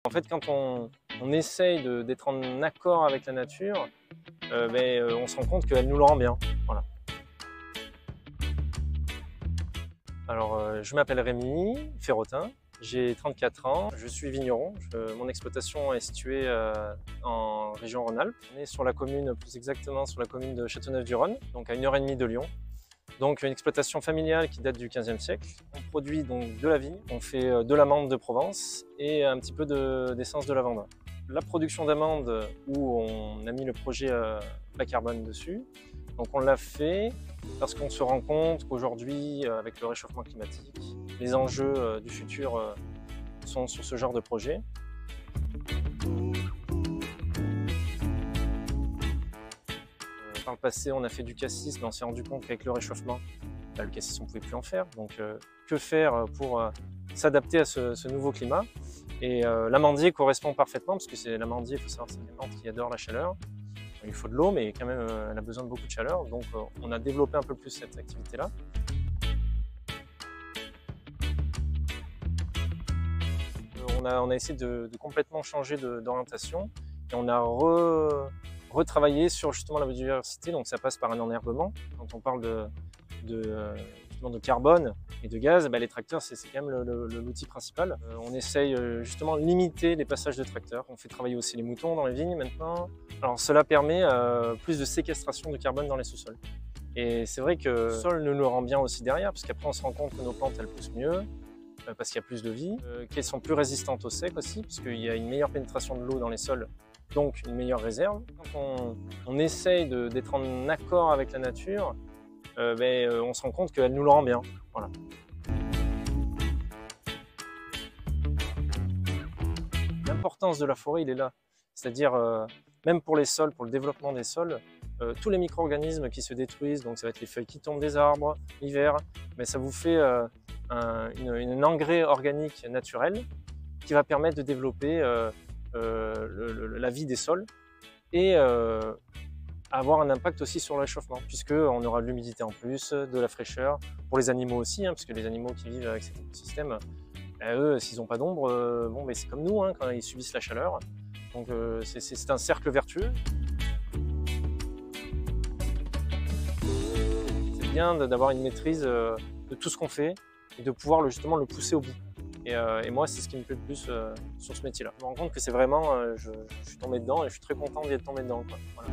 En fait, quand on essaye d'être en accord avec la nature, on se rend compte qu'elle nous le rend bien. Voilà. Alors, je m'appelle Rémi Ferrotin, j'ai 34 ans, je suis vigneron. Mon exploitation est située en région Rhône-Alpes. On est sur la commune, plus exactement sur la commune de Châteauneuf-du-Rhône, donc à 1h30 de Lyon. Donc une exploitation familiale qui date du XVe siècle. On produit donc de la vigne, on fait de l'amande de Provence et un petit peu d'essence de lavande. La production d'amande où on a mis le projet bas carbone dessus. Donc on l'a fait parce qu'on se rend compte qu'aujourd'hui, avec le réchauffement climatique, les enjeux du futur sont sur ce genre de projet. Par le passé, on a fait du cassis, mais on s'est rendu compte qu'avec le réchauffement, le cassis, on ne pouvait plus en faire. Donc, que faire pour s'adapter à ce nouveau climat? Et l'amandier correspond parfaitement, parce que c'est l'amandier, il faut savoir, c'est une plante qui adore la chaleur. Il faut de l'eau, mais quand même, elle a besoin de beaucoup de chaleur. Donc, on a développé un peu plus cette activité-là. On a essayé de complètement changer d'orientation et on a retravaillé sur justement la biodiversité. Donc ça passe par un enherbement. Quand on parle de carbone et de gaz, les tracteurs c'est quand même l'outil principal. On essaye justement de limiter les passages de tracteurs. On fait travailler aussi les moutons dans les vignes maintenant. Alors cela permet plus de séquestration de carbone dans les sous-sols. Et c'est vrai que le sol nous le rend bien aussi derrière, parce qu'après on se rend compte que nos plantes elles poussent mieux, parce qu'il y a plus de vie, qu'elles sont plus résistantes au sec aussi, parce qu'il y a une meilleure pénétration de l'eau dans les sols, donc une meilleure réserve. Quand on essaye d'être en accord avec la nature, on se rend compte qu'elle nous le rend bien. Voilà. L'importance de la forêt, il est là. C'est-à-dire, même pour les sols, pour le développement des sols, tous les micro-organismes qui se détruisent, donc ça va être les feuilles qui tombent des arbres l'hiver, mais ça vous fait un engrais organique naturel qui va permettre de développer la vie des sols et avoir un impact aussi sur le réchauffement, puisqu'on aura de l'humidité en plus, de la fraîcheur, pour les animaux aussi, puisque les animaux qui vivent avec cet écosystème, eux, s'ils n'ont pas d'ombre, c'est comme nous, quand ils subissent la chaleur. Donc c'est un cercle vertueux. C'est bien d'avoir une maîtrise de tout ce qu'on fait et de pouvoir justement le pousser au bout. Et moi, c'est ce qui me plaît le plus sur ce métier-là. Je me rends compte que c'est vraiment, je suis tombé dedans et je suis très content d'y être tombé dedans, quoi. Voilà.